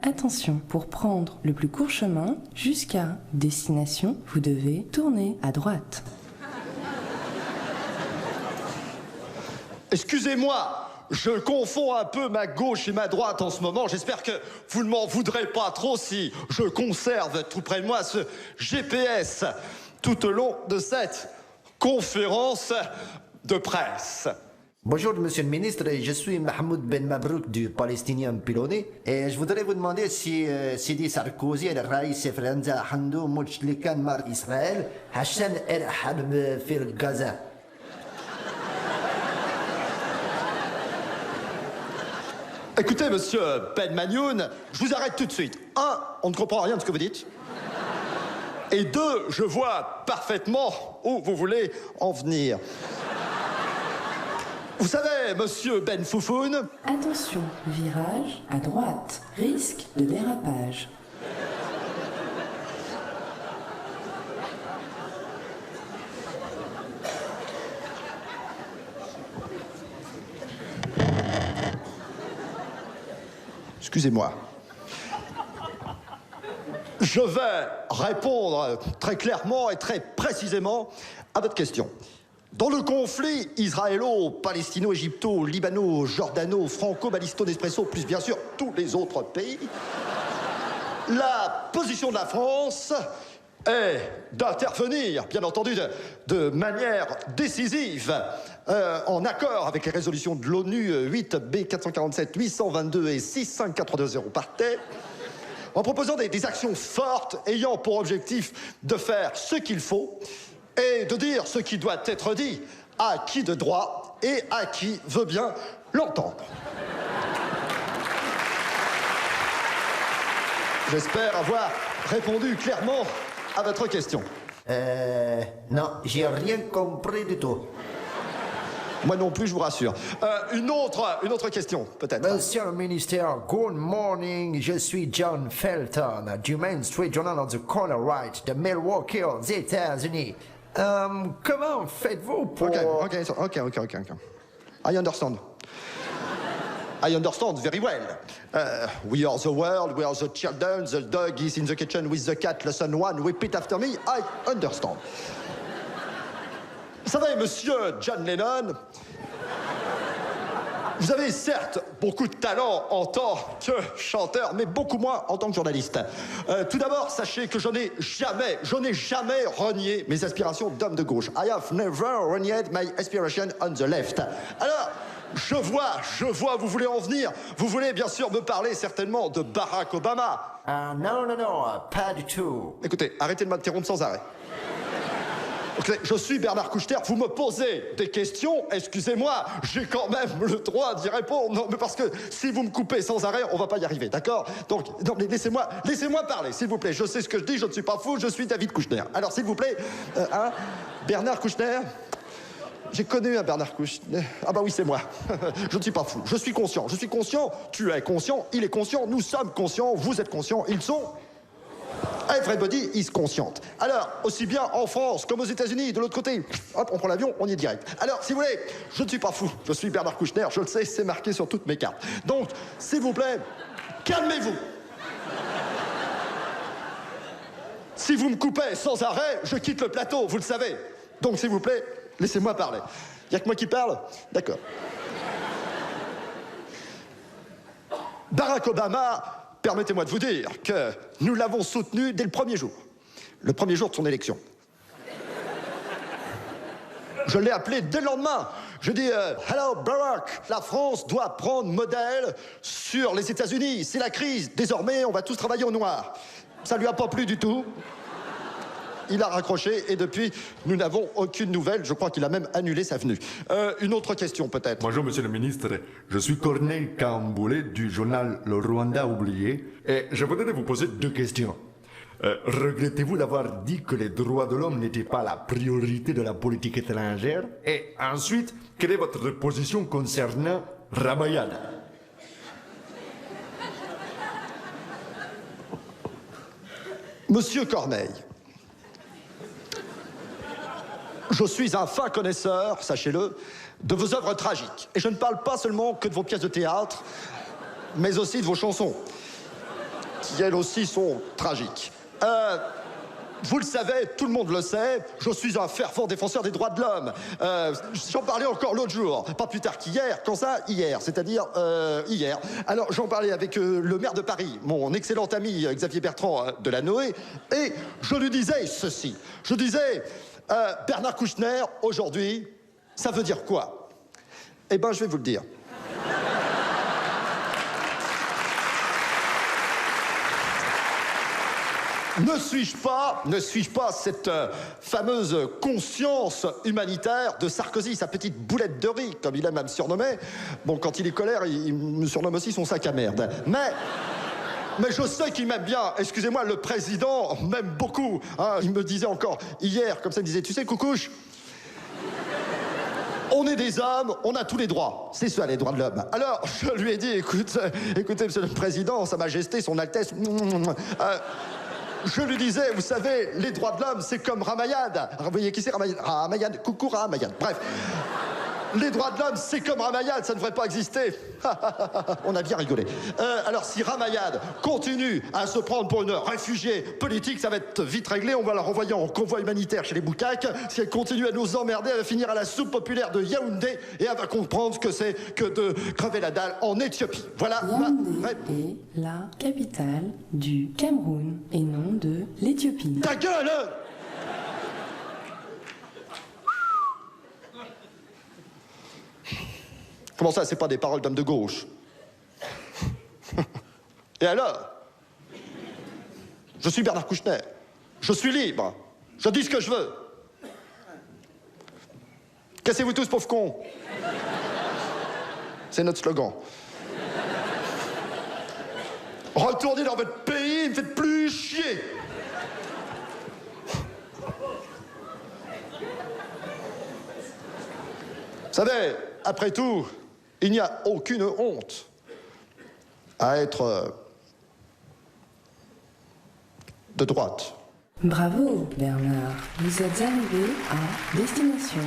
Attention, pour prendre le plus court chemin jusqu'à destination, vous devez tourner à droite. Excusez-moi, je confonds un peu ma gauche et ma droite en ce moment. J'espère que vous ne m'en voudrez pas trop si je conserve tout près de moi ce GPS tout au long de cette conférence de presse. Bonjour, monsieur le ministre. Je suis Mahmoud Ben Mabrouk du Palestinien Pilonné. Et je voudrais vous demander si Sidi Sarkozy et Raïs Franza Handou Mouchlikan Mar Israël Hassan El Harb Fir Gaza. Écoutez, monsieur Ben Magnoun, je vous arrête tout de suite. Un, on ne comprend rien de ce que vous dites. Et deux, je vois parfaitement où vous voulez en venir. Vous savez, monsieur Ben Foufoun... Attention, virage à droite, risque de dérapage. Excusez-moi. Je vais répondre très clairement et très précisément à votre question. Dans le conflit israélo-palestino-égypto-libano-jordano-franco-balisto-nespresso, plus bien sûr tous les autres pays, la position de la France est d'intervenir, bien entendu, de manière décisive, en accord avec les résolutions de l'ONU 8B 447, 822 et 65420 par terre, en proposant des actions fortes ayant pour objectif de faire ce qu'il faut et de dire ce qui doit être dit à qui de droit et à qui veut bien l'entendre. J'espère avoir répondu clairement à votre question. Non, j'ai rien compris du tout. Moi non plus, je vous rassure. Une autre question, peut-être. Monsieur le ministre, good morning. Je suis John Felton du Main Street Journal of the Corner Right de Milwaukee aux États-Unis. Comment faites-vous pour... Okay. I understand. I understand very well. We are the world, we are the children, the dog is in the kitchen with the cat, lesson one, repeat after me, I understand. Vous savez, monsieur John Lennon, vous avez certes beaucoup de talent en tant que chanteur, mais beaucoup moins en tant que journaliste. Tout d'abord, sachez que je n'ai jamais renié mes aspirations d'homme de gauche. I have never renied my aspiration on the left. Alors, je vois, vous voulez en venir. Vous voulez bien sûr me parler certainement de Barack Obama. Non, pas du tout. Écoutez, arrêtez de m'interrompre sans arrêt. Okay, je suis Bernard Kouchner, vous me posez des questions, excusez-moi, j'ai quand même le droit d'y répondre. Non, mais parce que si vous me coupez sans arrêt, on va pas y arriver, d'accord? Donc, non, mais laissez-moi parler, s'il vous plaît. Je sais ce que je dis, je ne suis pas fou, je suis David Kouchner. Alors, s'il vous plaît, Bernard Kouchner. J'ai connu un Bernard Kouchner. Ah bah oui, c'est moi. Je ne suis pas fou, je suis conscient, tu es conscient, il est conscient, nous sommes conscients, vous êtes conscients, ils sont... Everybody is conscient. Alors, aussi bien en France comme aux États-Unis, de l'autre côté, hop, on prend l'avion, on y est direct. Alors, si vous voulez, je ne suis pas fou, je suis Bernard Kouchner, je le sais, c'est marqué sur toutes mes cartes. Donc, s'il vous plaît, calmez-vous. Si vous me coupez sans arrêt, je quitte le plateau, vous le savez. Donc, s'il vous plaît, laissez-moi parler. Il n'y a que moi qui parle? D'accord. Barack Obama... Permettez-moi de vous dire que nous l'avons soutenu dès le premier jour de son élection. Je l'ai appelé dès le lendemain. Je dis Hello Barack, la France doit prendre modèle sur les États-Unis. C'est la crise. Désormais, on va tous travailler au noir. Ça lui a pas plu du tout. Il a raccroché et depuis, nous n'avons aucune nouvelle. Je crois qu'il a même annulé sa venue. Une autre question, peut-être. Bonjour, monsieur le ministre. Je suis Corneille Kamboulé du journal Le Rwanda oublié. Et je voudrais vous poser deux questions. Regrettez-vous d'avoir dit que les droits de l'homme n'étaient pas la priorité de la politique étrangère? Et ensuite, quelle est votre position concernant Ramayana? Monsieur Corneille, je suis un fin connaisseur, sachez-le, de vos œuvres tragiques. Et je ne parle pas seulement que de vos pièces de théâtre, mais aussi de vos chansons. qui elles aussi sont tragiques. Vous le savez, tout le monde le sait, je suis un fervent défenseur des droits de l'homme. J'en parlais encore l'autre jour, pas plus tard qu'hier. Quand ça? Hier, c'est-à-dire hier. Alors j'en parlais avec le maire de Paris, mon excellent ami Xavier Bertrand de la Noé, et je lui disais ceci. Je disais, Bernard Kouchner, aujourd'hui, ça veut dire quoi? Eh ben, je vais vous le dire. Ne suis-je pas cette fameuse conscience humanitaire de Sarkozy, sa petite boulette de riz, comme il aime à me surnommer. Bon, quand il est colère, il me surnomme aussi son sac à merde. Mais je sais qu'il m'aime bien. Excusez-moi, le président m'aime beaucoup. Hein, il me disait encore hier, comme ça, il me disait, tu sais, Coucouche, on est des hommes, on a tous les droits. C'est ça, les droits de l'homme. Alors, je lui ai dit, écoutez, monsieur le président, sa majesté, son altesse... je lui disais, vous savez, les droits de l'homme, c'est comme Ramayad. Vous voyez qui c'est Ramayad? Ramayad, coucou Ramayad. Bref, les droits de l'homme, c'est comme Ramayad, ça ne devrait pas exister. On a bien rigolé. Alors, si Ramayad continue à se prendre pour une réfugiée politique, ça va être vite réglé. On va la renvoyer en convoi humanitaire chez les Boucaques. Si elle continue à nous emmerder, elle va finir à la soupe populaire de Yaoundé et elle va comprendre ce que c'est que de crever la dalle en Éthiopie. Voilà. Yaoundé est la capitale du Cameroun et non de l'Éthiopie. Ta gueule! Comment ça, c'est pas des paroles d'homme de gauche? Et alors? Je suis Bernard Kouchner. Je suis libre. Je dis ce que je veux. Cassez-vous tous, pauvres cons. C'est notre slogan. Retournez dans votre pays, ne me faites plus chier. Vous savez, après tout, il n'y a aucune honte à être de droite. Bravo Bernard, vous êtes arrivé à destination.